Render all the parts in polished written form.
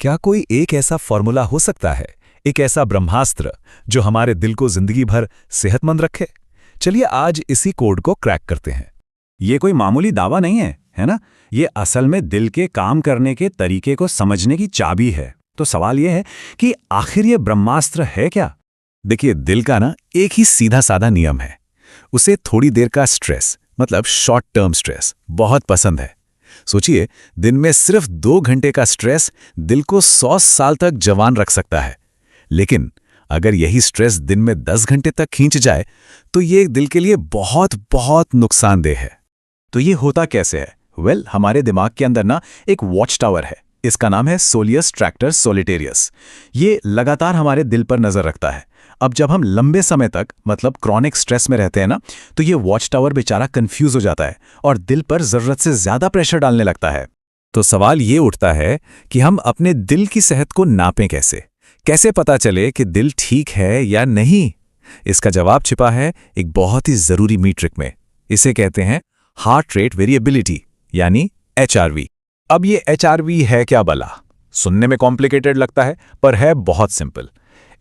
क्या कोई एक ऐसा फॉर्मूला हो सकता है, एक ऐसा ब्रह्मास्त्र जो हमारे दिल को जिंदगी भर सेहतमंद रखे? चलिए आज इसी कोड को क्रैक करते हैं। ये कोई मामूली दावा नहीं है ना? ये असल में दिल के काम करने के तरीके को समझने की चाबी है। तो सवाल ये है कि आखिर ये ब्रह्मास्त्र है क्या? देखिए, दिल का ना एक ही सीधा साधा नियम है। उसे थोड़ी देर का स्ट्रेस, मतलब शॉर्ट टर्म स्ट्रेस, बहुत पसंद है। सोचिए, दिन में सिर्फ 2 घंटे का स्ट्रेस दिल को 100 साल तक जवान रख सकता है। लेकिन अगर यही स्ट्रेस दिन में 10 घंटे तक खींच जाए तो ये दिल के लिए बहुत बहुत नुकसानदेह है। तो ये होता कैसे है? हमारे दिमाग के अंदर ना एक वॉच टावर है। इसका नाम है सोलियस ट्रैक्टर सोलिटेरियस। ये लगातार हमारे दिल पर नजर रखता है। अब जब हम लंबे समय तक मतलब क्रॉनिक स्ट्रेस में रहते हैं ना, तो ये वॉच टावर बेचारा कंफ्यूज हो जाता है और दिल पर जरूरत से ज्यादा प्रेशर डालने लगता है। तो सवाल ये उठता है कि हम अपने दिल की सेहत को नापें कैसे? कैसे पता चले कि दिल ठीक है या नहीं? इसका जवाब छिपा है एक बहुत ही जरूरी मीट्रिक में। इसे कहते हैं हार्ट रेट वेरिएबिलिटी, यानी HRV। अब ये HRV है क्या भला? सुनने में कॉम्प्लिकेटेड लगता है, पर है बहुत सिंपल।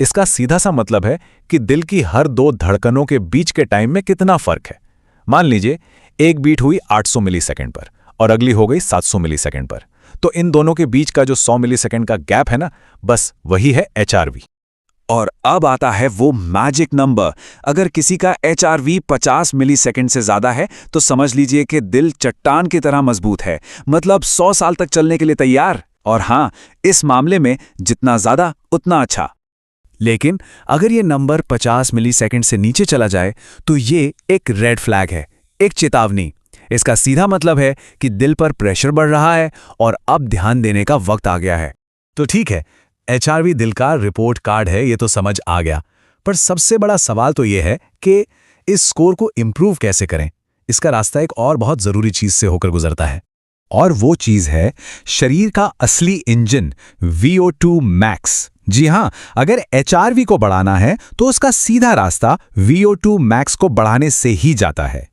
इसका सीधा सा मतलब है कि दिल की हर 2 धड़कनों के बीच के टाइम में कितना फर्क है। मान लीजिए एक बीट हुई 800 मिलीसेकंड पर और अगली हो गई 700 मिलीसेकंड पर, तो इन दोनों के बीच का जो 100 मिलीसेकंड का गैप है ना, बस वही है HRV। और अब आता है वो मैजिक नंबर। अगर किसी का HRV 50 मिलीसेकंड से ज्यादा है तो समझ लीजिए कि दिल चट्टान की तरह मजबूत है, मतलब 100 साल तक चलने के लिए तैयार। और हाँ, इस मामले में जितना ज्यादा उतना अच्छा। लेकिन अगर ये नंबर 50 मिलीसेकंड से नीचे चला जाए तो ये एक रेड फ्लैग है, एक चेतावनी। इसका सीधा मतलब है कि दिल पर प्रेशर बढ़ रहा है और अब ध्यान देने का वक्त आ गया है। तो ठीक है, HRV दिल का रिपोर्ट कार्ड है, ये तो समझ आ गया। पर सबसे बड़ा सवाल तो ये है कि इस स्कोर को इंप्रूव कैसे करें? इसका रास्ता एक और बहुत जरूरी चीज से होकर गुजरता है, और वो चीज है शरीर का असली इंजन VO2 मैक्स। जी हां, अगर HRV को बढ़ाना है तो उसका सीधा रास्ता VO2 मैक्स को बढ़ाने से ही जाता है।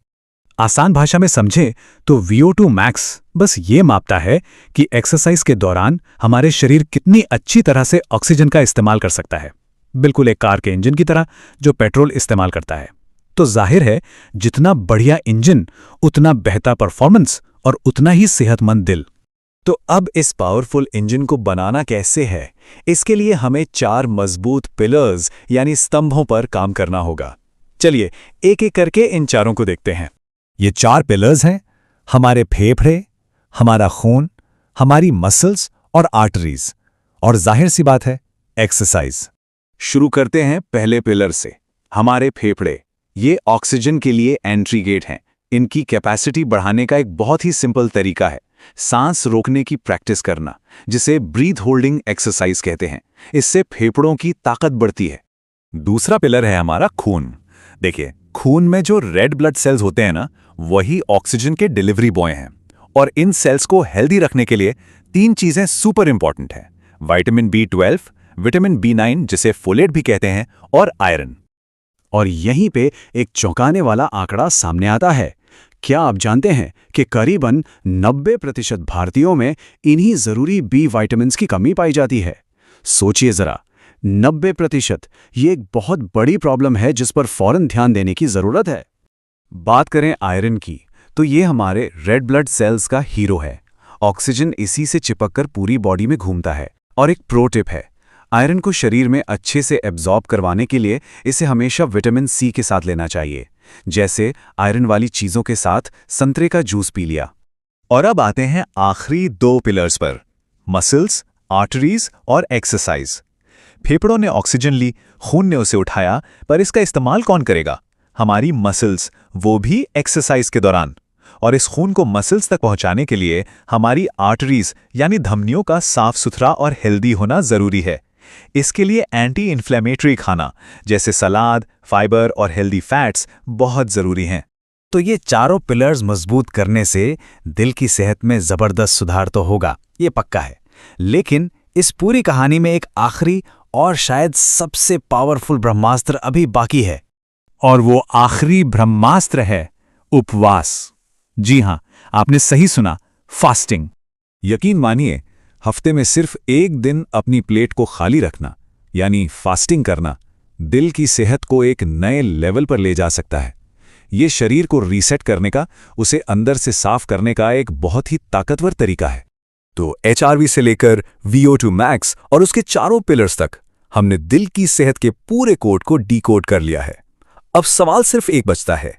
आसान भाषा में समझें तो VO2 मैक्स बस ये मापता है कि एक्सरसाइज के दौरान हमारे शरीर कितनी अच्छी तरह से ऑक्सीजन का इस्तेमाल कर सकता है, बिल्कुल एक कार के इंजन की तरह जो पेट्रोल इस्तेमाल करता है। तो जाहिर है, जितना बढ़िया इंजन उतना बेहतर परफॉर्मेंस और उतना ही सेहतमंद दिल। तो अब इस पावरफुल इंजन को बनाना कैसे है? इसके लिए हमें 4 मजबूत पिलर्स यानी स्तंभों पर काम करना होगा। चलिए एक एक करके इन चारों को देखते हैं। ये 4 पिलर्स हैं हमारे फेफड़े, हमारा खून, हमारी मसल्स और आर्टरीज, और जाहिर सी बात है एक्सरसाइज। शुरू करते हैं पहले पिलर से, हमारे फेफड़े। ये ऑक्सीजन के लिए एंट्री गेट हैं। इनकी कैपेसिटी बढ़ाने का एक बहुत ही सिंपल तरीका है सांस रोकने की प्रैक्टिस करना, जिसे ब्रीथ होल्डिंग एक्सरसाइज कहते हैं। इससे फेफड़ों की ताकत बढ़ती है। दूसरा पिलर है हमारा खून। देखिए, खून में जो रेड ब्लड सेल्स होते हैं ना, वही ऑक्सीजन के डिलीवरी बॉय हैं। और इन सेल्स को हेल्दी रखने के लिए 3 चीजें सुपर इंपॉर्टेंट हैं: विटामिन B12, विटामिन B9 जिसे फोलेट भी कहते हैं, और आयरन। और यहीं पे एक चौंकाने वाला आंकड़ा सामने आता है। क्या आप जानते हैं कि करीबन 90% भारतीयों में इन्हीं जरूरी B विटामिन्स की कमी पाई जाती है? सोचिए जरा, 90%। ये एक बहुत बड़ी प्रॉब्लम है जिस पर फौरन ध्यान देने की जरूरत है। बात करें आयरन की, तो ये हमारे रेड ब्लड सेल्स का हीरो है। ऑक्सीजन इसी से चिपककर पूरी बॉडी में घूमता है। और एक प्रो टिप है, आयरन को शरीर में अच्छे से एब्जॉर्ब करवाने के लिए इसे हमेशा विटामिन C के साथ लेना चाहिए। जैसे आयरन वाली चीजों के साथ संतरे का जूस पी लिया। और अब आते हैं आखिरी 2 पिलर्स पर, मसल्स, आर्टरीज और एक्सरसाइज। फेफड़ों ने ऑक्सीजन ली, खून ने उसे उठाया, पर इसका इस्तेमाल कौन करेगा? हमारी मसल्स, वो भी एक्सरसाइज के दौरान। और इस खून को मसल्स तक पहुंचाने के लिए हमारी आर्टरीज यानी धमनियों का साफ सुथरा और हेल्दी होना जरूरी है। इसके लिए एंटी इन्फ्लेमेटरी खाना जैसे सलाद, फाइबर और हेल्दी फैट्स बहुत जरूरी हैं। तो ये चारों पिलर्स मजबूत करने से दिल की सेहत में जबरदस्त सुधार तो होगा, ये पक्का है। लेकिन इस पूरी कहानी में एक आखिरी और शायद सबसे पावरफुल ब्रह्मास्त्र अभी बाकी है। और वो आखिरी ब्रह्मास्त्र है उपवास। जी हां, आपने सही सुना, फास्टिंग। यकीन मानिए, हफ्ते में सिर्फ एक दिन अपनी प्लेट को खाली रखना, यानी फास्टिंग करना, दिल की सेहत को एक नए लेवल पर ले जा सकता है। ये शरीर को रीसेट करने का, उसे अंदर से साफ करने का एक बहुत ही ताकतवर तरीका है। तो HRV से लेकर VO2 मैक्स और उसके चारों पिलर्स तक हमने दिल की सेहत के पूरे कोड को डीकोड कर लिया है। अब सवाल सिर्फ एक बचता है,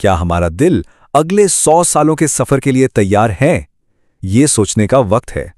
क्या हमारा दिल अगले 100 सालों के सफर के लिए तैयार है? ये सोचने का वक्त है।